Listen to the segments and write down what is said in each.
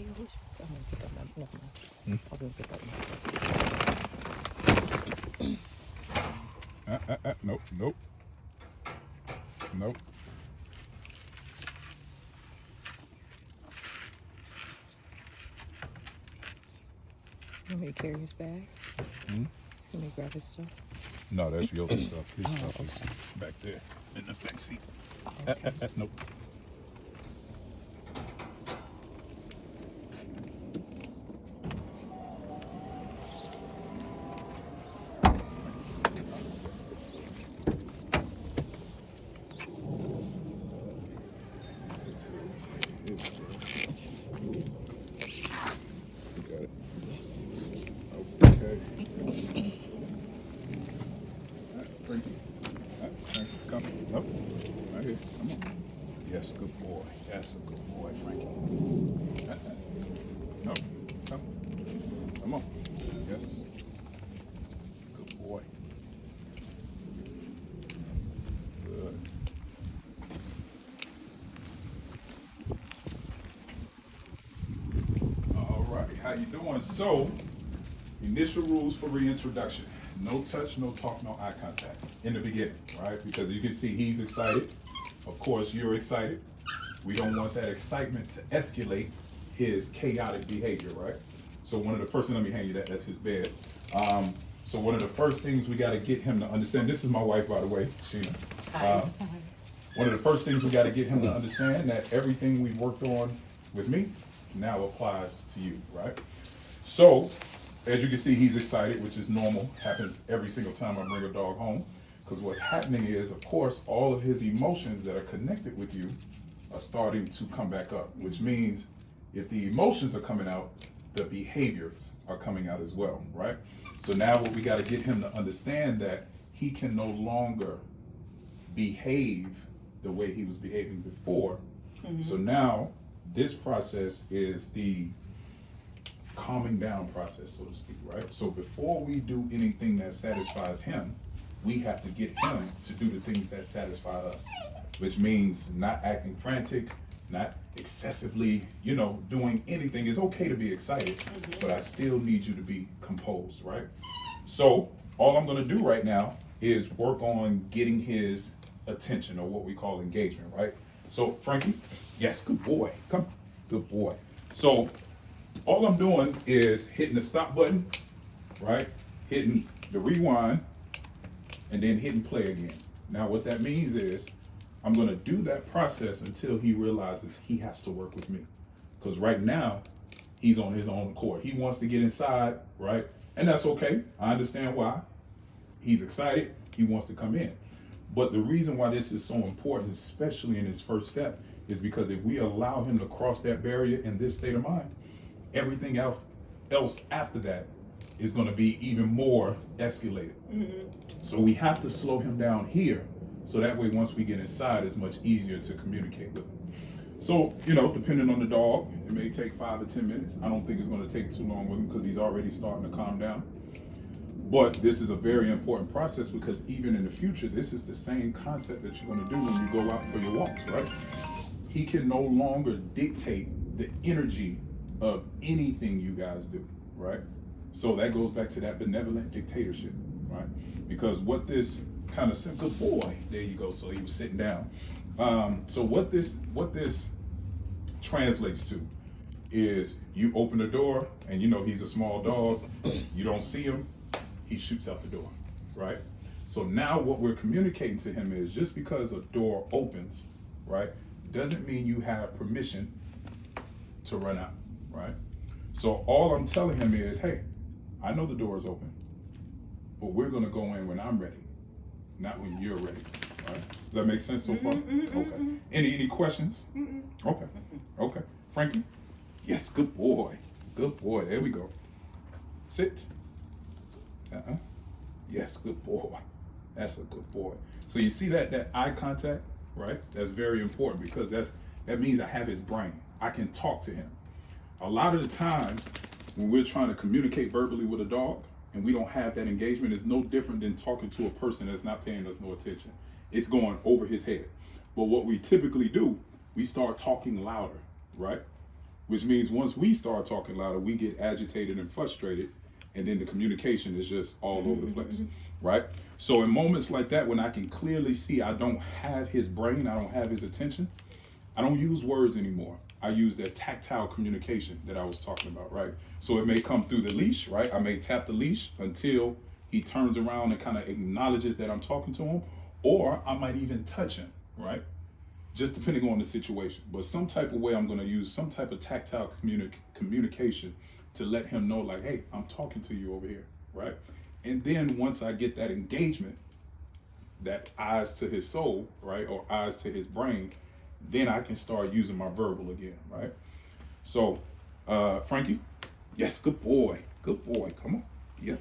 I'm gonna sit up now. Never mind. I was gonna sit up now. Nope, nope, nope. You want me to carry his bag? Hmm? Let me grab his stuff. No, that's your stuff. His stuff okay. is back there in the back seat. Okay. Nope. You got it. Okay. Frankie. Frankie, come. Nope. Right here. Come on. Yes, good boy. That's a good boy, Frankie. No. Come. Come on. Yes. Good boy. Good. All right. How you doing? So, initial rules for reintroduction. No touch, no talk, no eye contact in the beginning, right? Because you can see he's excited. Of course, you're excited. We don't want that excitement to escalate his chaotic behavior, right? So one of the first things, let me hand you that, that's his bed. So one of the first things we got to get him to understand, this is my wife, by the way, Sheena. One of the first things we got to get him to understand that everything we worked on with me now applies to you, right? So, as you can see, he's excited, which is normal, happens every single time I bring a dog home. Because what's happening is, of course, all of his emotions that are connected with you are starting to come back up, which means if the emotions are coming out, the behaviors are coming out as well, right? So now what we got to get him to understand that he can no longer behave the way he was behaving before. So now this process is the calming down process, so to speak, right? So before we do anything that satisfies him, we have to get him to do the things that satisfy us, which means not acting frantic, not excessively, doing anything. It's okay to be excited, but I still need you to be composed, right? So all I'm gonna do right now is work on getting his attention, or what we call engagement, right? So Frankie, yes, good boy, come, good boy. So all I'm doing is hitting the stop button, right? Hitting the rewind, and then hitting play again. Now what that means is I'm gonna do that process until he realizes he has to work with me. Because right now, he's on his own accord. He wants to get inside, right? And that's okay, I understand why. He's excited, he wants to come in. But the reason why this is so important, especially in his first step, is because if we allow him to cross that barrier in this state of mind, everything else after that is going to be even more escalated. So we have to slow him down here, so that way once we get inside, it's much easier to communicate with him. So, depending on the dog, it may take 5 to 10 minutes. I don't think it's going to take too long with him because he's already starting to calm down. But this is a very important process because even in the future, this is the same concept that you're going to do when you go out for your walks, right? He can no longer dictate the energy of anything you guys do, right? So that goes back to that benevolent dictatorship, right? Because what this kind of good boy, there you go. So he was sitting down. So what this translates to is you open the door and he's a small dog. You don't see him, he shoots out the door, right? So now what we're communicating to him is just because a door opens, right, doesn't mean you have permission to run out, right? So all I'm telling him is, hey, I know the door is open, but we're gonna go in when I'm ready, not when you're ready, right? Does that make sense so far? Okay. Any questions? Okay. Okay. Frankie? Yes, good boy. Good boy. There we go. Sit. Yes, good boy. That's a good boy. So you see that eye contact, right? That's very important because that means I have his brain. I can talk to him. A lot of the time when we're trying to communicate verbally with a dog and we don't have that engagement, it's no different than talking to a person that's not paying us no attention. It's going over his head. But what we typically do, we start talking louder, right? which means once we start talking louder, we get agitated and frustrated, and then the communication is just all over the place, right? So in moments like that, when I can clearly see I don't have his brain, I don't have his attention, I don't use words anymore. I use that tactile communication that I was talking about, right? So it may come through the leash, right? I may tap the leash until he turns around and kind of acknowledges that I'm talking to him, or I might even touch him, right? Just depending on the situation. But some type of way I'm gonna use some type of tactile communication to let him know like, hey, I'm talking to you over here, right? And then once I get that engagement, that eyes to his soul, right? Or eyes to his brain, then I can start using my verbal again, right? So, Frankie, yes, good boy, come on, yeah,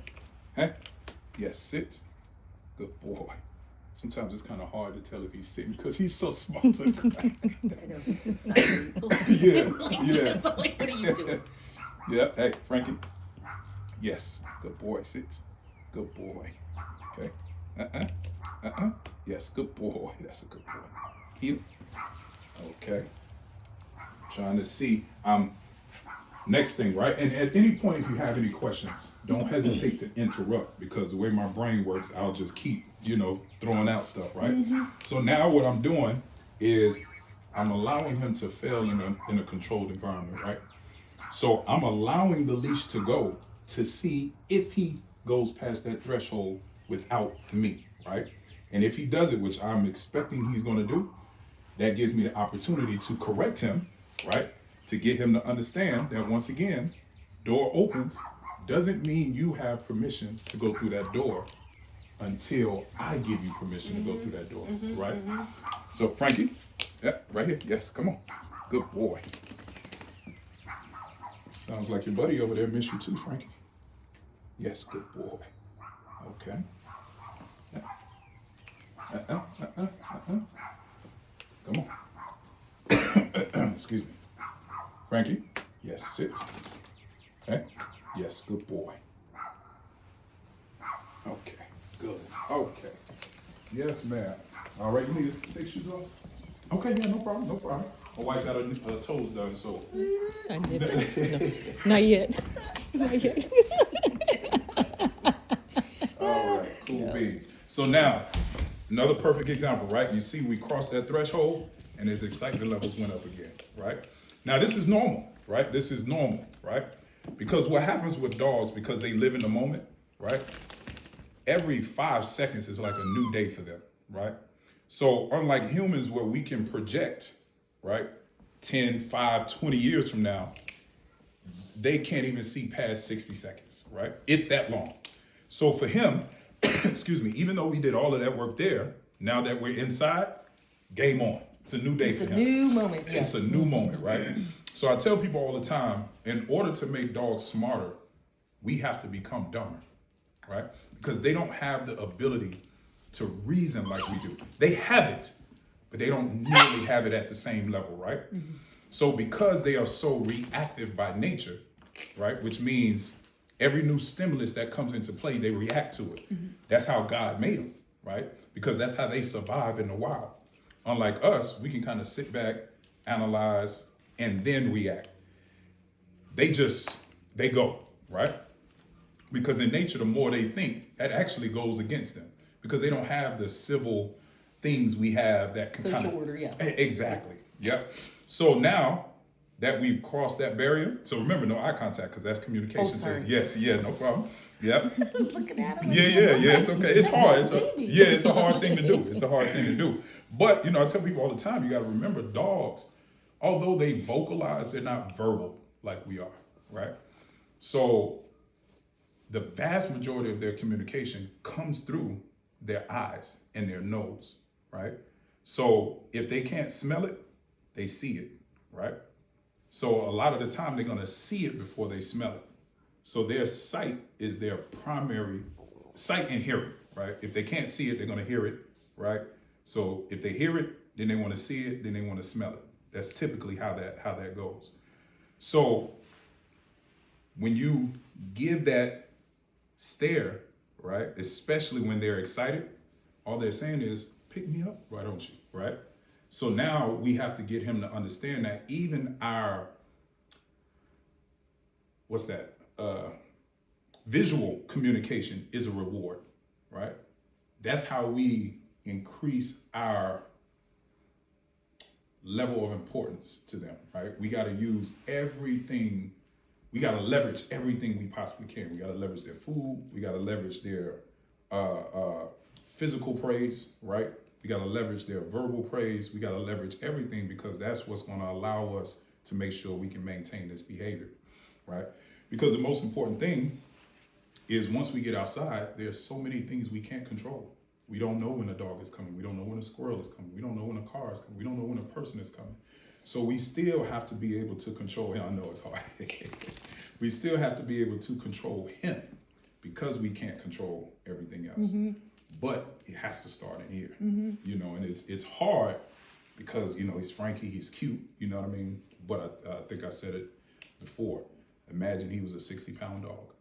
hey, yes, sit, good boy. Sometimes it's kind of hard to tell if he's sitting because he's so small. I know, he sits sideways. Yeah, Like yeah. this. I'm like, what are you doing? Yeah, hey, Frankie, yes, good boy, sit, good boy, okay, yes, good boy, that's a good boy, heel, okay, trying to see, next thing, right? And at any point, if you have any questions, don't hesitate to interrupt, because the way my brain works, I'll just keep, throwing out stuff, right? So now what I'm doing is I'm allowing him to fail in a controlled environment, right? So I'm allowing the leash to go to see if he goes past that threshold without me, right? And if he does it, which I'm expecting he's going to do, that gives me the opportunity to correct him, right? To get him to understand that once again, door opens doesn't mean you have permission to go through that door until I give you permission to go through that door, right? So Frankie, yeah, right here, yes, come on, good boy. Sounds like your buddy over there miss you too, Frankie. Yes, good boy. Okay. Come on. Excuse me. Frankie, yes, sit. Okay. Yes, good boy. Okay, good. Okay. Yes, ma'am. All right, you need to take shoes off? Okay, yeah, no problem. My wife got her toes done, so. I did it. No, not yet. Not yet. All right, cool beans. So now, another perfect example, right? You see we crossed that threshold and his excitement levels went up again, right? Now this is normal, right? This is normal, right? Because what happens with dogs, because they live in the moment, right? Every 5 seconds is like a new day for them, right? So unlike humans where we can project, right? 10, 5, 20 years from now, they can't even see past 60 seconds, right? If that long. So for him, excuse me, even though we did all of that work there, now that we're inside, game on. It's a new day for him. It's a new moment, yeah. It's a new moment, right? So I tell people all the time, in order to make dogs smarter, we have to become dumber, right? Because they don't have the ability to reason like we do. They have it, but they don't nearly have it at the same level, right? So because they are so reactive by nature, right? Which means every new stimulus that comes into play, they react to it. That's how God made them, right? Because that's how they survive in the wild. Unlike us, we can kind of sit back, analyze, and then react. They go, right? Because in nature, the more they think, that actually goes against them. Because they don't have the civil things we have that can Social order, yeah. Exactly, yep. So now that we've crossed that barrier, so remember, no eye contact, because that's communication. Oh, sorry. Yes, yeah, no problem. Yep. I was looking at him. Yeah, it's okay. It's hard. It's baby. it's a hard thing to do. It's a hard thing to do. But, I tell people all the time, you got to remember dogs, although they vocalize, they're not verbal like we are, right? So the vast majority of their communication comes through their eyes and their nose, right? So if they can't smell it, they see it, right? So a lot of the time they're gonna see it before they smell it. So their sight is their primary sight and hearing, right? If they can't see it, they're gonna hear it, right? So if they hear it, then they wanna see it, then they wanna smell it. That's typically how that goes. So when you give that stare, right, especially when they're excited, all they're saying is, pick me up, why don't you, right? So now we have to get him to understand that even our what's that? Visual communication is a reward, right? That's how we increase our level of importance to them, right? We got to use everything. We got to leverage everything we possibly can. We got to leverage their food. We got to leverage their physical praise, right? We got to leverage their verbal praise. We got to leverage everything because that's what's going to allow us to make sure we can maintain this behavior, right? Because the most important thing is once we get outside, there's so many things we can't control. We don't know when a dog is coming. We don't know when a squirrel is coming. We don't know when a car is coming. We don't know when a person is coming. So we still have to be able to control him. I know it's hard. We still have to be able to control him because we can't control everything else. But it has to start in here, you know, and it's hard because, you know, he's Frankie, he's cute, you know what I mean? But I think I said it before. Imagine he was a 60-pound dog.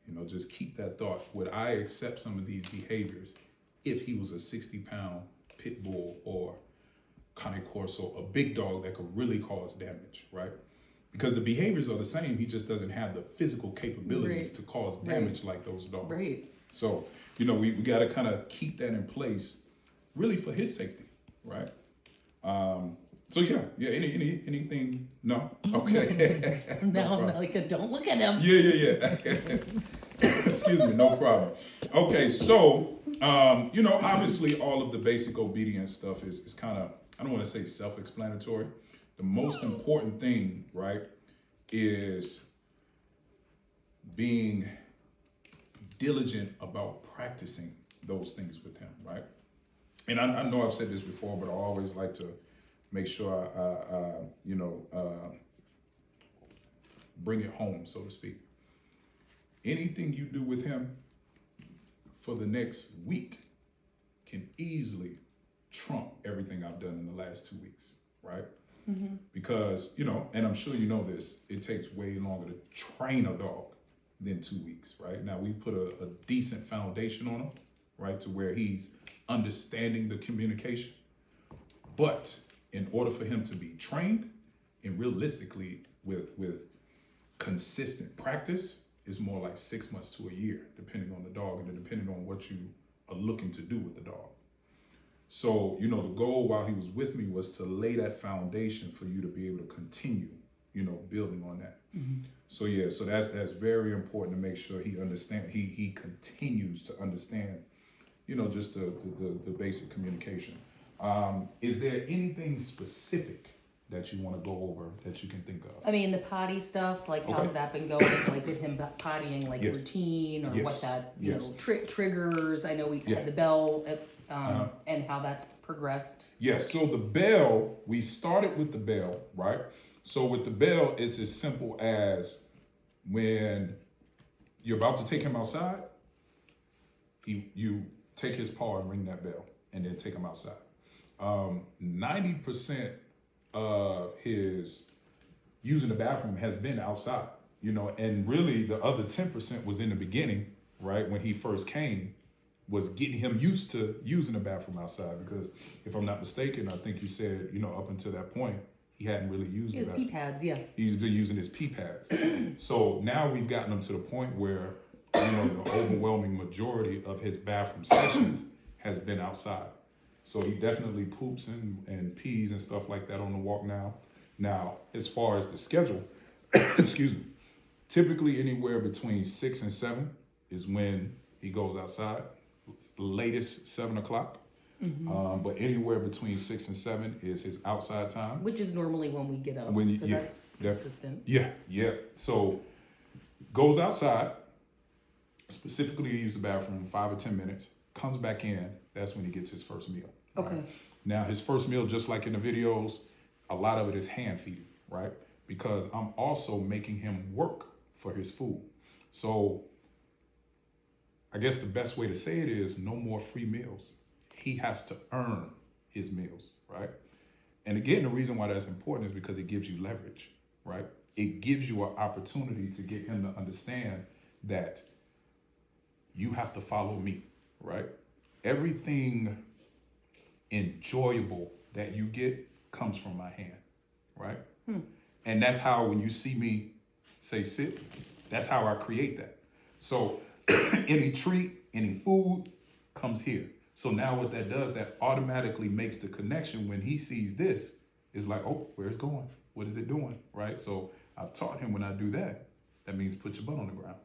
You know, just keep that thought. Would I accept some of these behaviors if he was a 60-pound pit bull or Cane Corso, a big dog that could really cause damage, right? Because the behaviors are the same. He just doesn't have the physical capabilities to cause damage like those dogs. Right. So, you know, we got to kind of keep that in place really for his safety, right? So yeah, anything? No? Okay. Now I'm like, don't look at him. Yeah. Excuse me, no problem. Okay, so, you know, obviously all of the basic obedience stuff is kind of, I don't want to say self-explanatory. The most important thing, right, is being diligent about practicing those things with him, right? And I know I've said this before, but I always like to make sure I bring it home, so to speak. Anything you do with him for the next week can easily trump everything I've done in the last 2 weeks, right? Because, you know, and I'm sure you know this, it takes way longer to train a dog than 2 weeks, right? Now we put a decent foundation on him, right, to where he's understanding the communication. But in order for him to be trained, and realistically with consistent practice, is more like 6 months to a year, depending on the dog and depending on what you are looking to do with the dog. So, you know, the goal while he was with me was to lay that foundation for you to be able to continue, you know, building on that. So yeah, so that's very important to make sure he understand. He continues to understand, you know, just the basic communication. Is there anything specific that you want to go over that you can think of? I mean, the potty stuff, like how's that been going? Like with him pottying, like routine or what that, you know, triggers. I know we had the bell and how that's progressed. Yes, so the bell, we started with the bell, right? So with the bell, it's as simple as when you're about to take him outside, you take his paw and ring that bell and then take him outside. 90% of his using the bathroom has been outside, you know, and really the other 10% was in the beginning, right? When he first came, was getting him used to using the bathroom outside, because if I'm not mistaken, I think you said, you know, up until that point, he hadn't really used His pee pads, yeah. He's been using his pee pads. So now we've gotten him to the point where, you know, the overwhelming majority of his bathroom sessions has been outside. So he definitely poops and pees and stuff like that on the walk now. Now, as far as the schedule, excuse me, typically anywhere between 6 and 7 is when he goes outside. The latest 7 o'clock. But anywhere between 6 and 7 is his outside time. Which is normally when we get up. So that's consistent. Yeah. So goes outside, specifically to use the bathroom, 5 or 10 minutes, comes back in, that's when he gets his first meal. Okay. Right? Now his first meal, just like in the videos, a lot of it is hand feeding, right? Because I'm also making him work for his food. So I guess the best way to say it is no more free meals. He has to earn his meals, right? And again, the reason why that's important is because it gives you leverage, right? It gives you an opportunity to get him to understand that you have to follow me, right? Everything enjoyable that you get comes from my hand, right? And that's how when you see me say sit. That's how I create that. So any treat, any food comes here. So now what that does, that automatically makes the connection when he sees this, is like, oh, where's it going? What is it doing, right? So I've taught him when I do that, that means put your butt on the ground,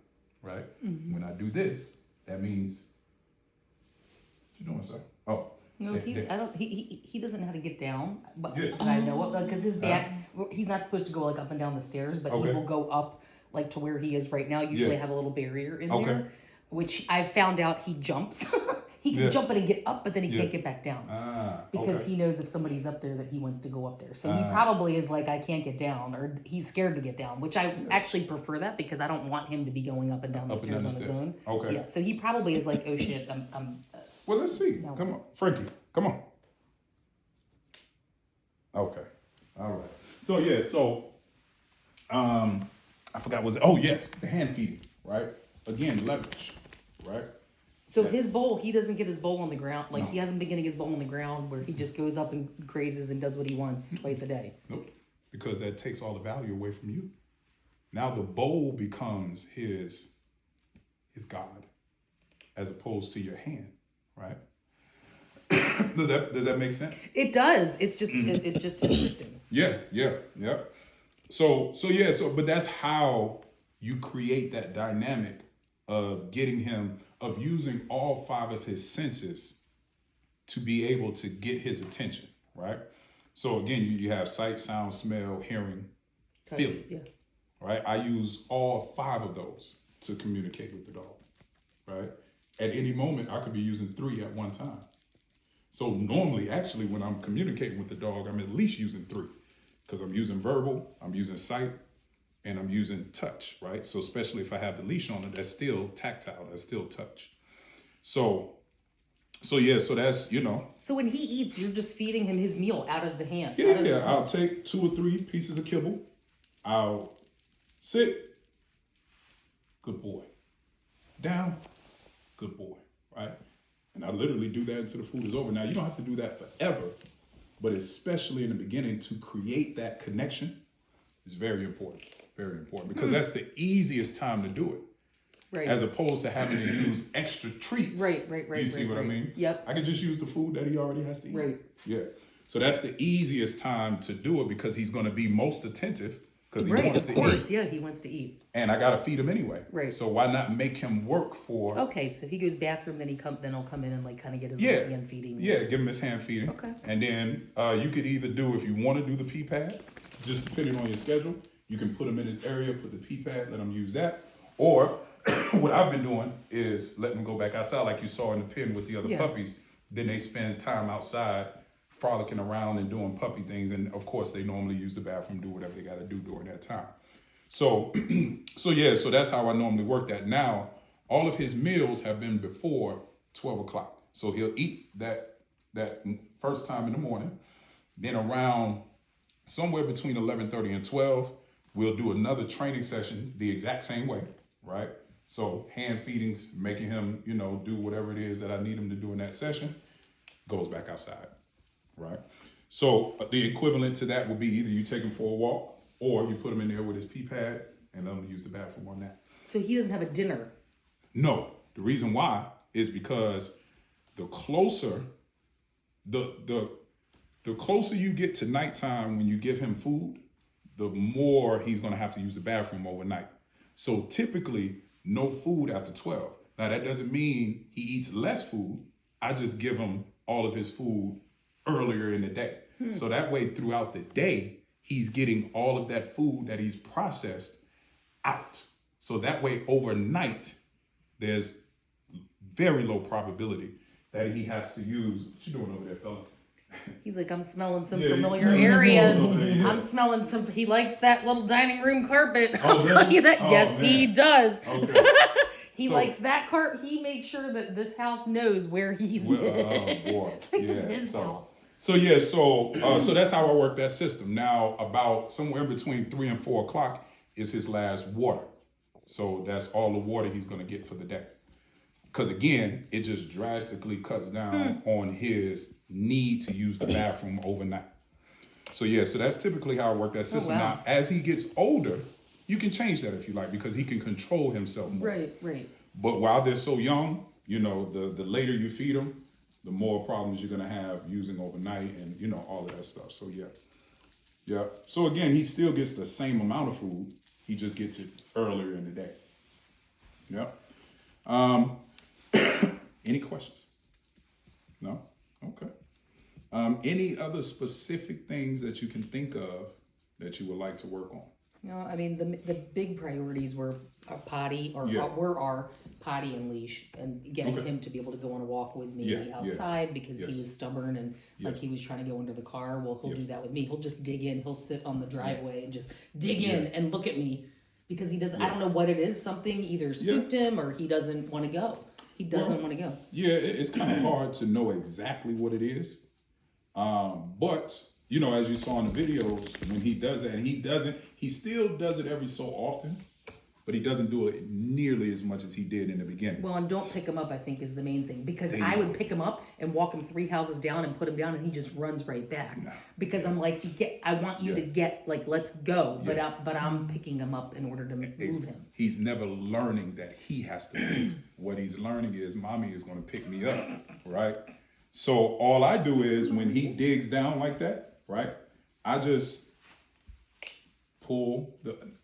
right? Mm-hmm. When I do this, that means, what you doing, sir? Oh. No, he doesn't know how to get down, but I know it, because his back, he's not supposed to go like up and down the stairs, but he will go up like to where he is right now. Usually have a little barrier in there, which I found out he jumps. He can jump it and get up, but then he can't get back down. Because he knows if somebody's up there that he wants to go up there. So he probably is like, I can't get down, or he's scared to get down, which I actually prefer that because I don't want him to be going up and down the stairs on his own. Okay. Yeah, so he probably is like, oh shit, I'm well, let's see. No. Come on. Frankie, come on. Okay. All right. So, yeah, I forgot what was it. Oh, yes, the hand feeding, right? Again, leverage, right? So his bowl, he doesn't get his bowl on the ground. Like, he hasn't been getting his bowl on the ground where he just goes up and grazes and does what he wants twice a day. Nope. Because that takes all the value away from you. Now the bowl becomes his God, as opposed to your hand, right? Does that make sense? It does. It's just it's just interesting. Yeah. So but that's how you create that dynamic of getting him, of using all 5 of his senses to be able to get his attention, right? So again, you have sight, sound, smell, hearing, feeling, right? I use all 5 of those to communicate with the dog, right? At any moment, I could be using 3 at one time. So normally, actually, when I'm communicating with the dog, I'm at least using 3 because I'm using verbal, I'm using sight, and I'm using touch, right? So especially if I have the leash on it, that's still tactile, that's still touch. So that's, So when he eats, you're just feeding him his meal out of the hand. Yeah. I'll take 2 or 3 pieces of kibble. I'll sit. Good boy. Down. Good boy, right? And I literally do that until the food is over. Now, you don't have to do that forever, but especially in the beginning, to create that connection is very important. Very important, because that's the easiest time to do it. Right. As opposed to having to use extra treats. Right. You see what I mean? Yep. I can just use the food that he already has to eat. Right. Yeah. So that's the easiest time to do it because he's going to be most attentive because he wants to eat. Of course, yeah, he wants to eat. And I got to feed him anyway. Right. So why not make him work for... Okay, so he goes bathroom, then he'll come in and like kind of get his hand feeding. Yeah, give him his hand feeding. Okay. And then you could either do, if you want to do the pee pad, just depending on your schedule, you can put him in his area, put the pee pad, let him use that. Or what I've been doing is letting him go back outside like you saw in the pen with the other puppies. Then they spend time outside frolicking around and doing puppy things. And of course, they normally use the bathroom, do whatever they got to do during that time. So that's how I normally work that. Now, all of his meals have been before 12 o'clock. So he'll eat that first time in the morning. Then around somewhere between 11:30 and 12, we'll do another training session the exact same way, right? So hand feedings, making him, do whatever it is that I need him to do in that session, goes back outside, right? So the equivalent to that would be either you take him for a walk or you put him in there with his pee pad and let him use the bathroom on that. So he doesn't have a dinner? No. The reason why is because the closer you get to nighttime when you give him food, the more he's going to have to use the bathroom overnight. So typically, no food after 12. Now, that doesn't mean he eats less food. I just give him all of his food earlier in the day. So that way, throughout the day, he's getting all of that food that he's processed out. So that way, overnight, there's very low probability that he has to use. What you doing over there, fella? He's like, I'm smelling some familiar areas. I'm smelling he likes that little dining room carpet. I'll tell you that. Yes, man. He does. Okay. He likes that carpet. He makes sure that this house knows where he's oh boy. It's his house. So that's how I work that system. Now, about somewhere between 3 and 4 o'clock is his last water. So that's all the water he's going to get for the day. Because again, it just drastically cuts down on his need to use the bathroom overnight. So that's typically how I work that system. Now, as he gets older, You can change that if you like, because he can control himself more. Right. But while they're so young, the later you feed them, the more problems you're gonna have using overnight and all of that stuff. So yeah. So again, he still gets the same amount of food. He just gets it earlier in the day. Yep. Any questions? No? Okay. Any other specific things that you can think of that you would like to work on? I mean, the big priorities were our potty, were our potty and leash, and getting him to be able to go on a walk with me outside because he was stubborn and like he was trying to go into the car. Well, he'll do that with me. He'll just dig in. He'll sit on the driveway and just dig in and look at me because he doesn't. I don't know what it is. Something either spooked him or he doesn't want to go. He doesn't want to go. Yeah, it's kind of hard to know exactly what it is, but. As you saw in the videos, when he does that, and he still does it every so often, but he doesn't do it nearly as much as he did in the beginning. Well, and don't pick him up, I think, is the main thing. Because I would pick him up and walk him 3 houses down and put him down, and he just runs right back. No. Because I'm like, I want you to get, like, let's go. Yes. But I'm picking him up in order to move him. He's never learning that he has to move. What he's learning is, mommy is going to pick me up, right? So all I do is, when he digs down like that, right? I just pull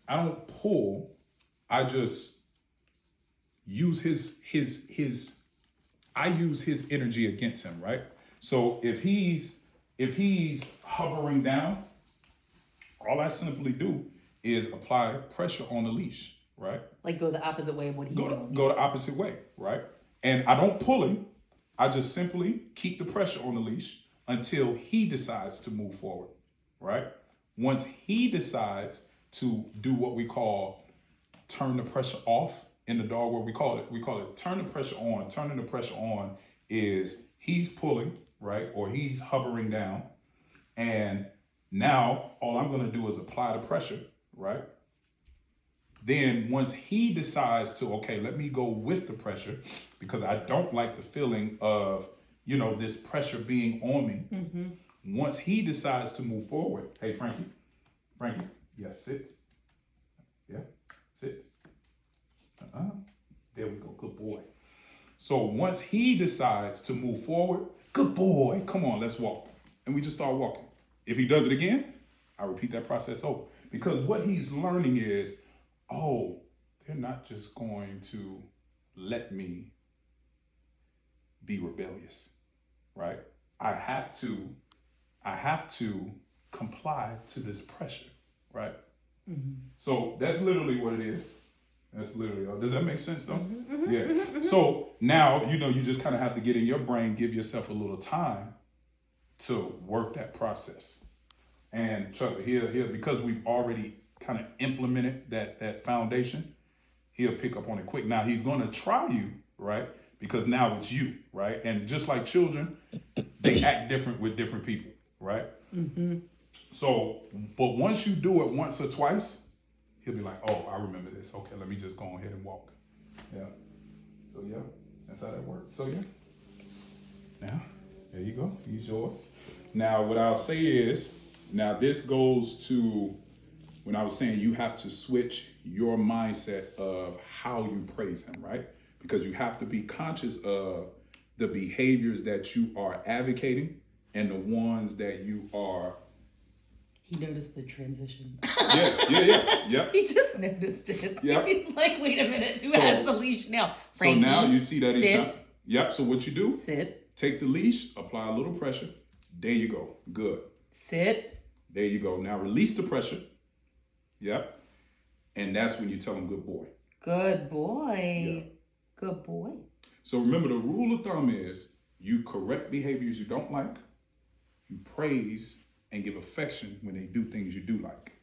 I don't pull. I just use I use his energy against him, right? So if he's hovering down, all I simply do is apply pressure on the leash, right? Like go the opposite way of what he's doing. Go the opposite way, right? And I don't pull him. I just simply keep the pressure on the leash until he decides to move forward, right? Once he decides to do what we call turn the pressure off in the dog world, we call it turn the pressure on. Turning the pressure on is he's pulling, right? Or he's hovering down. And now all I'm gonna do is apply the pressure, right? Then once he decides to, okay, let me go with the pressure because I don't like the feeling of this pressure being on me. Mm-hmm. Once he decides to move forward, hey, Frankie, yes, sit. Yeah, sit. There we go, good boy. So once he decides to move forward, good boy, come on, let's walk. And we just start walking. If he does it again, I repeat that process over. Because what he's learning is, they're not just going to let me be rebellious. Right? I have to comply to this pressure, right? Mm-hmm. So that's literally what it is. That's literally, does that make sense though? Mm-hmm. Yeah. Mm-hmm. So now, you just kind of have to get in your brain, give yourself a little time to work that process. And Chuck, he'll because we've already kind of implemented that foundation, he'll pick up on it quick. Now he's going to try you, right? Because now it's you, right? And just like children, they act different with different people, right? Mm-hmm. So, but once you do it once or twice, he'll be like, I remember this. Okay, let me just go ahead and walk. Yeah. So, yeah, that's how that works. So, yeah. Now, there you go. He's yours. Now, what I'll say is, now this goes to when I was saying you have to switch your mindset of how you praise him, right? Because you have to be conscious of the behaviors that you are advocating and the ones that you are. He noticed the transition. Yeah. He just noticed it. Yep. He's like, wait a minute, who has the leash now? Frankie, so now you see that he's not. Yep, so what you do? Sit. Take the leash, apply a little pressure. There you go. Good. Sit. There you go. Now release the pressure. Yep. And that's when you tell him good boy. Good boy. Yeah. Good boy. So remember, the rule of thumb is you correct behaviors you don't like, you praise and give affection when they do things you do like.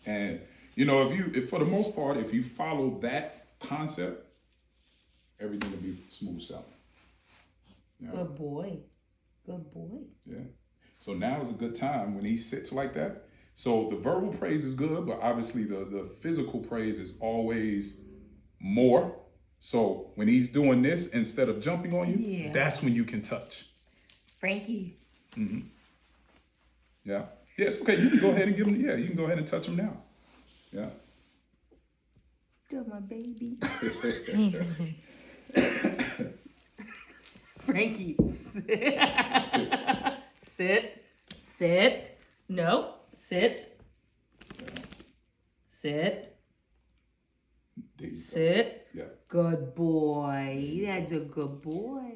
And if for the most part, if you follow that concept, everything will be smooth sailing. Yeah. Good boy. Good boy. Yeah. So now is a good time when he sits like that. So the verbal praise is good, but obviously the physical praise is always more. So when he's doing this, instead of jumping on you, that's when you can touch. Frankie. Mm-hmm. Yeah. Yeah, it's okay. You can go ahead and give him, you can go ahead and touch him now. Yeah. You're my baby. Frankie, sit. Sit. No, sit. Sit. There you go. Sit. Yeah. Good boy. That's a good boy.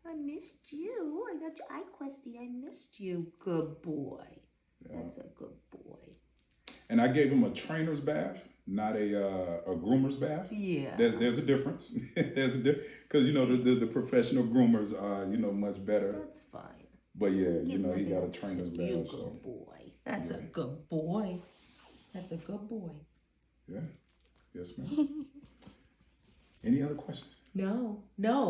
I missed you. I got your eye questy. I missed you. Good boy. Yeah. That's a good boy. And I gave him a trainer's bath, not a groomer's bath. Yeah. There's a difference. There's a difference because you know the professional groomers are much better. That's fine. But yeah, he got a trainer's bath. You So good boy. That's a good boy. That's a good boy. yeah, yes, ma'am. Any other questions? No.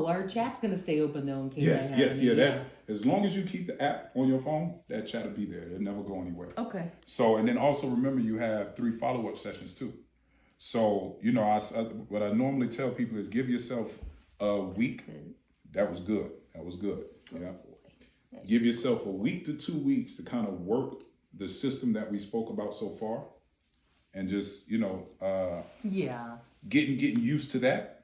Our chat's gonna stay open though in case. Yes. That as long as you keep the app on your phone, that chat will be there. It'll never go anywhere. Okay. So and then also remember you have 3 follow-up sessions too. So what I normally tell people is give yourself a week. That was good. Yeah. Give yourself a week to 2 weeks to kind of work the system that we spoke about so far, and just getting used to that.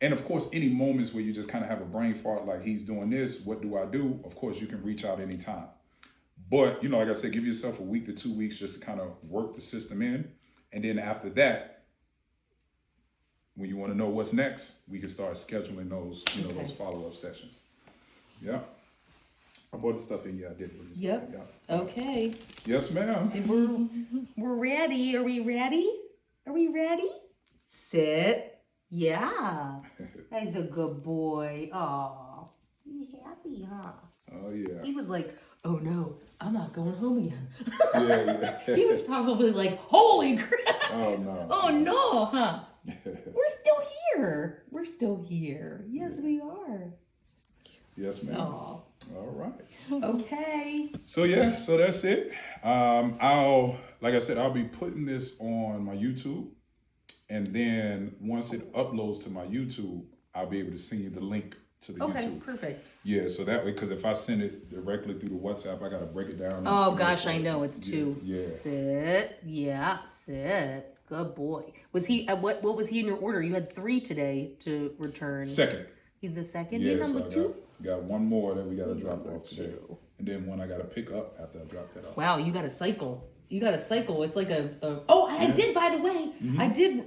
And of course, any moments where you just kind of have a brain fart, like he's doing this, what do I do? Of course, you can reach out anytime. But, like I said, give yourself a week to 2 weeks just to kind of work the system in. And then after that, when you want to know what's next, we can start scheduling those, those follow-up sessions. Yeah. I brought the stuff in. Yeah, I did. Yep. Yeah. Okay. Yes, ma'am. See, we're ready. Are we ready? Sit. Yeah. That's a good boy. Aw. You happy, huh? Oh, yeah. He was like, oh no, I'm not going home again. Yeah. He was probably like, holy crap. Oh, no. Oh no, huh? We're still here. Yes, we are. Yes, ma'am. Aw. All right. Okay. So that's it. I'll be putting this on my YouTube, and then once it uploads to my YouTube, I'll be able to send you the link to the YouTube. Okay, perfect. Yeah, so that way, because if I send it directly through the WhatsApp, I gotta break it down. Oh gosh, I know it's two. Yeah. Sit. Yeah, sit. Good boy. Was he? What was he in your order? You had 3 today to return. Second. He's the second. Yeah, You're so number 2. got one more that we gotta drop off today, and then one I gotta pick up after I drop that off. Wow, you got a cycle. It's like I did, by the way, I did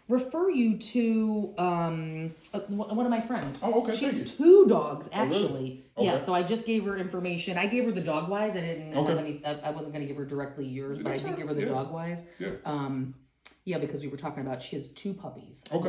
refer you to one of my friends. Oh, okay. She has 2 dogs, actually. Oh, really? Yeah, Okay. so I just gave her information. I gave her the dog wise. I didn't have Okay. any. I wasn't going to give her directly yours, but That's I did fine. give her the Yeah. dog wise. Yeah. Yeah, because we were talking about she has 2 puppies. Okay.